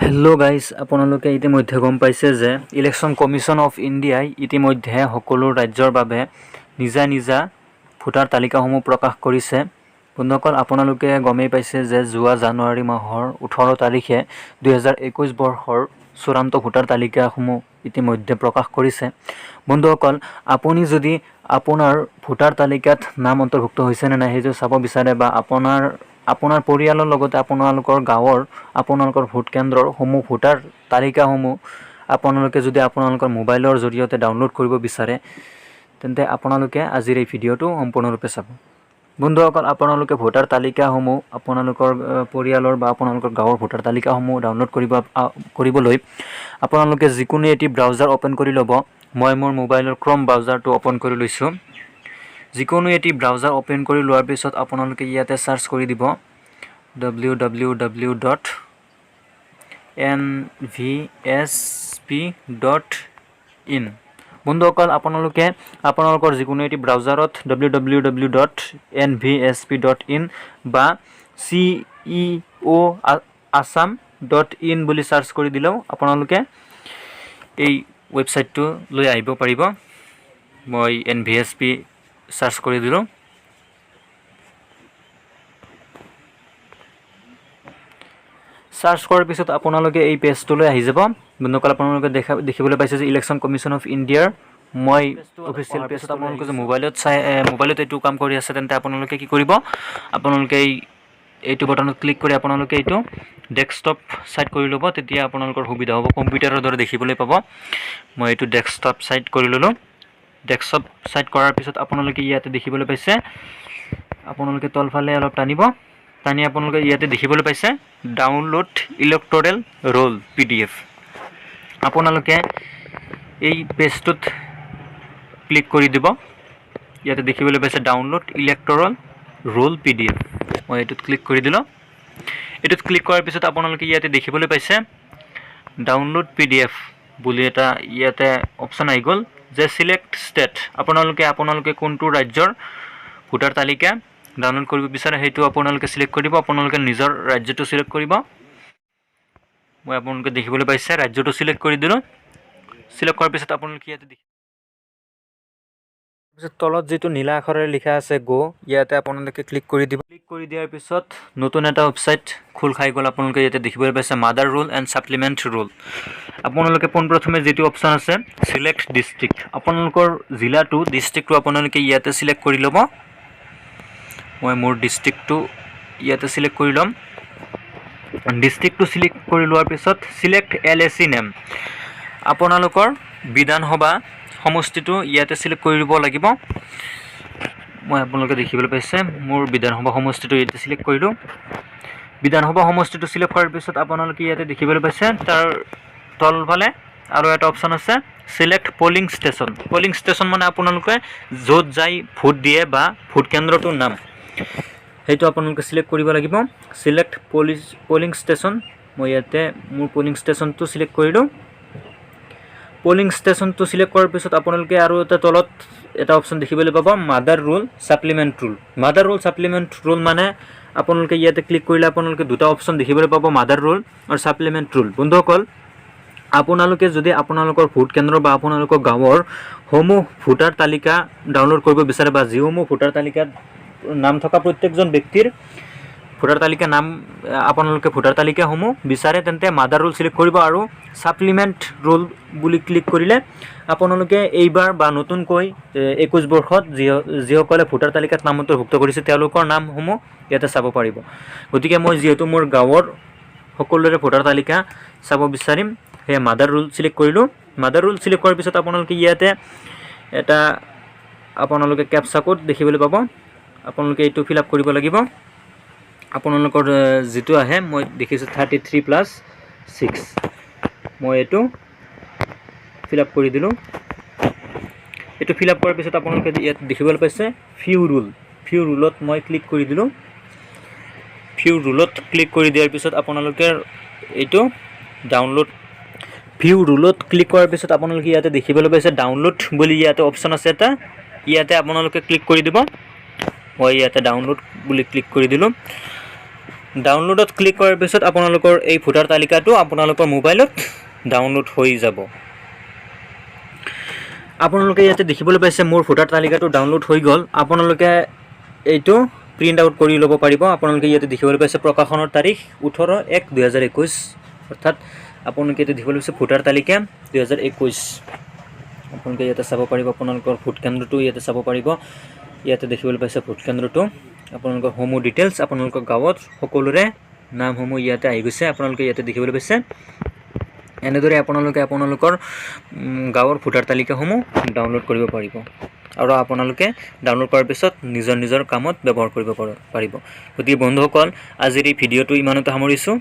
Hello' guys, আপোনালোকে ইতিমধ্যে গম পাইছে যে ইলেকশ্যন কমিশ্যন অফ ইণ্ডিয়াই ইতিমধ্যে সকলো ৰাজ্যৰ বাবে নিজা নিজা ভোটাৰ তালিকাসমূহ প্ৰকাশ কৰিছে। বন্ধুসকল, আপোনালোকে গমেই পাইছে যে যোৱা জানুৱাৰী মাহৰ 18 তাৰিখে 2021 বৰ্ষৰ চূড়ান্ত ভোটাৰ তালিকাসমূহ ইতিমধ্যে প্ৰকাশ কৰিছে। বন্ধুসকল, আপুনি যদি আপোনাৰ ভোটাৰ তালিকাত নাম অন্তৰ্ভুক্ত হৈছে নে নাই সেইটো চাব বিচাৰে বা আপোনাৰ পৰিয়ালৰ লগতে আপোনালোকৰ গাঁৱৰ আপোনালোকৰ ভোট কেন্দ্ৰৰ সমূহ ভোটাৰ তালিকাসমূহ আপোনালোকে যদি আপোনালোকৰ মোবাইলৰ জৰিয়তে ডাউনলোড কৰিব বিচাৰে তেন্তে আপোনালোকে আজিৰ এই ভিডিঅ'টো সম্পূৰ্ণৰূপে চাব। বন্ধুসকল, আপোনালোকে ভোটাৰ তালিকাসমূহ আপোনালোকৰ পৰিয়ালৰ বা আপোনালোকৰ গাঁৱৰ ভোটাৰ তালিকাসমূহ ডাউনলোড কৰিবলৈ আপোনালোকে যিকোনো এটি ব্ৰাউজাৰ অ'পেন কৰি ল'ব। মই মোৰ মোবাইলৰ ক্ৰম ব্ৰাউজাৰটো অ'পেন কৰি লৈছোঁ। যিকোনো এটি ব্ৰাউজাৰ অ'পেন কৰি লোৱাৰ পিছত আপোনালোকে ইয়াতে চাৰ্চ কৰি দিব www.nvsp.in। বন্ধুসকল, আপোনালোকে আপোনালোকৰ যিকোনো এটি ব্ৰাউজাৰত www.nvsp.in বা ceoassam.in বুলি চাৰ্চ কৰি দিলেও আপোনালোকে এই ৱেবছাইটটো লৈ আহিব পাৰিব। মই NVSP চাৰ্চ কৰি দিলোঁ। চাৰ্চ কৰাৰ পিছত আপোনালোকে এই পেজটোলৈ আহি যাব। বন্ধুসকল, আপোনালোকে দেখিবলৈ পাইছে যে ইলেকশ্যন কমিশ্যন অফ ইণ্ডিয়াৰ মই অফিচিয়েল পেজত আপোনালোকে যে মোবাইলত এইটো কাম কৰি আছে তেন্তে আপোনালোকে কি কৰিব, আপোনালোকে এইটো বটনত ক্লিক কৰি আপোনালোকে এইটো ডেস্কটপ ছাইড কৰি ল'ব। তেতিয়া আপোনালোকৰ সুবিধা হ'ব, কম্পিউটাৰৰ দৰে দেখিবলৈ পাব। মই এইটো ডেস্কটপ ছাইড কৰি ল'লোঁ। ডেস্কটপ ছাইড কৰাৰ পিছত আপোনালোকে ইয়াতে দেখিবলৈ পাইছে, আপোনালোকে তলফালে অলপ টানি আপোনালোকে ইয়াতে দেখিবলৈ পাইছে ডাউনলোড ইলেক্টৰেল ৰোল PDF। আপোনালোকে এই পেজটোত ক্লিক কৰি দিব। ইয়াতে দেখিবলৈ পাইছে ডাউনলোড ইলেক্টৰেল ৰোল PDF। মই এইটোত ক্লিক কৰি দিলোঁ। এইটোত ক্লিক কৰাৰ পিছত আপোনালোকে ইয়াতে দেখিবলৈ পাইছে ডাউনলোড PDF বুলি এটা ইয়াতে অপশ্যন আহি গ'ল যে চিলেক্ট ষ্টেট। আপোনালোকে কোনটো ৰাজ্যৰ ভোটাৰ তালিকা ডাউনলোড কৰিব বিচাৰে সেইটো আপোনালোকে চিলেক্ট কৰিব। আপোনালোকে নিজৰ ৰাজ্যটো চিলেক্ট কৰিব। মই আপোনালোকে দেখিবলৈ পাইছে ৰাজ্যটো চিলেক্ট কৰি দিলোঁ। চিলেক্ট কৰাৰ পিছত আপোনালোকে ইয়াতে তলত যিটো নীলা আখৰেৰে লিখা আছে গো, ইয়াতে আপোনালোকে ক্লিক কৰি দিব। ক্লিক কৰি দিয়াৰ পিছত নতুন এটা ৱেবছাইট খোল খাই গ'ল। আপোনালোকে ইয়াতে দেখিবলৈ পাইছে mother roll and supplement roll. আপোনালোকে পোনপ্ৰথমে যিটো অপশ্যন আছে চিলেক্ট ডিষ্ট্ৰিক্ট, আপোনালোকৰ জিলাটো ডিষ্ট্ৰিক্টটো আপোনালোকে ইয়াতে চিলেক্ট কৰি ল'ব। মই মোৰ ডিষ্ট্ৰিক্টটো ইয়াতে চিলেক্ট কৰি ল'ম। ডিষ্ট্ৰিক্টটো চিলেক্ট কৰি লোৱাৰ পিছত চিলেক্ট LAC নেম, আপোনালোকৰ বিধানসভা সমষ্টিটো ইয়াতে চিলেক্ট কৰি দিব লাগিব। মই আপোনালোকে দেখিবলৈ পাইছে মোৰ বিধানসভা সমষ্টিটো ইয়াতে চিলেক্ট কৰিলোঁ। বিধানসভা সমষ্টিটো চিলেক্ট কৰাৰ পিছত আপোনালোকে ইয়াতে দেখিবলৈ পাইছে তাৰ তলফালে আৰু এটা অপশ্যন আছে select polling station. Polling station মানে আপোনালোকে য'ত যাই ভোট দিয়ে বা ভোট কেন্দ্ৰটোৰ নাম সেইটো আপোনালোকে চিলেক্ট কৰিব লাগিব। চিলেক্ট পলিং ষ্টেচন, মই ইয়াতে মোৰ পলিং ষ্টেচনটো চিলেক্ট কৰিলোঁ। পলিং ষ্টেচনটো চিলেক্ট কৰাৰ পিছত আপোনালোকে আৰু এটা তলত এটা অপশ্যন দেখিবলৈ পাব mother roll supplement roll. Mother roll supplement roll মানে আপোনালোকে ইয়াতে ক্লিক কৰিলে আপোনালোকে দুটা অপশ্যন দেখিবলৈ পাব, মাদাৰ ৰোল আৰু ছাপ্লিমেণ্ট ৰোল। বন্ধুসকল, আপোনালোকে যদি আপোনালোকৰ ভোট কেন্দ্ৰ বা আপোনালোকৰ গাঁৱৰ সমূহ ভোটাৰ তালিকা ডাউনলোড কৰিব বিচাৰে বা যিসমূহ ভোটাৰ তালিকাত নাম থকা প্ৰত্যেকজন ব্যক্তিৰ ভোটাৰ তালিকা নাম আপোনালোকে ভোটাৰ তালিকাসমূহ বিচাৰে তেন্তে মাদাৰ ৰোল চিলেক্ট কৰিব আৰু ছাপ্লিমেণ্ট ৰোল বুলি ক্লিক কৰিলে আপোনালোকে এইবাৰ বা নতুনকৈ 21 বৰ্ষত যিসকলে ভোটাৰ তালিকাত নাম অন্তৰ্ভুক্ত কৰিছে তেওঁলোকৰ নামসমূহ ইয়াতে চাব পাৰিব। গতিকে মই যিহেতু মোৰ গাঁৱৰ সকলোৰে ভোটাৰ তালিকা চাব বিচাৰিম সেয়ে মাদাৰ ৰোল চিলেক্ট কৰিলোঁ। মাদাৰ ৰোল চিলেক্ট কৰাৰ পিছত আপোনালোকে ইয়াতে এটা আপোনালোকে কেপচা কোড দেখিবলৈ পাব। আপোনালোকে এইটো ফিল আপ কৰিব লাগিব। আপোনালোকৰ যিটো আহে মই দেখিছোঁ 33+6, মই এইটো ফিল আপ কৰি দিলোঁ। এইটো ফিল আপ কৰাৰ পিছত আপোনালোকে ইয়াত দেখিবলৈ পাইছে ভিউ ৰোলত মই ক্লিক কৰি দিলোঁ। ভিউ ৰোলত ক্লিক কৰি দিয়াৰ পিছত আপোনালোকে এইটো ভিউ ৰোলত ক্লিক কৰাৰ পিছত আপোনালোকে ইয়াতে দেখিবলৈ পাইছে ডাউনলোড বুলি ইয়াতে অপশ্যন আছে এটা, ইয়াতে আপোনালোকে ক্লিক কৰি দিব। মই ইয়াতে ডাউনলোড বুলি ক্লিক কৰি দিলোঁ। ডাউনলোডত ক্লিক কৰাৰ পিছত আপোনালোকৰ এই ভোটাৰ তালিকাটো আপোনালোকৰ মোবাইলত ডাউনলোড হৈ যাব। আপোনালোকে ইয়াতে দেখিবলৈ পাইছে মোৰ ভোটাৰ তালিকাটো ডাউনলোড হৈ গ'ল। আপোনালোকে এইটো প্ৰিণ্ট আউট কৰি ল'ব পাৰিব। আপোনালোকে ইয়াতে দেখিবলৈ পাইছে প্ৰকাশনৰ তাৰিখ 18/1/2021, অৰ্থাৎ আপোনালোকে ইয়াতে দেখিবলৈ পাইছে ভোটাৰ তালিকা 2021। আপোনালোকে ইয়াতে চাব পাৰিব, আপোনালোকৰ ভোট কেন্দ্ৰটো ইয়াতে চাব পাৰিব। ইয়াতে দেখিবলৈ পাইছে ভোট কেন্দ্ৰটো, আপোনালোকৰ সমূহ ডিটেইলছ, আপোনালোকৰ গাঁৱত সকলোৰে নামসমূহ ইয়াতে আহি গৈছে। আপোনালোকে ইয়াতে দেখিবলৈ পাইছে। এনেদৰে আপোনালোকে আপোনালোকৰ গাঁৱৰ ভোটাৰ তালিকাসমূহ ডাউনলোড কৰিব পাৰিব আৰু আপোনালোকে ডাউনলোড কৰাৰ পিছত নিজৰ কামত ব্যৱহাৰ কৰিব পাৰিব। গতিকে বন্ধুসকল, আজিৰ এই ভিডিঅ'টো ইমানতে সামৰিছোঁ।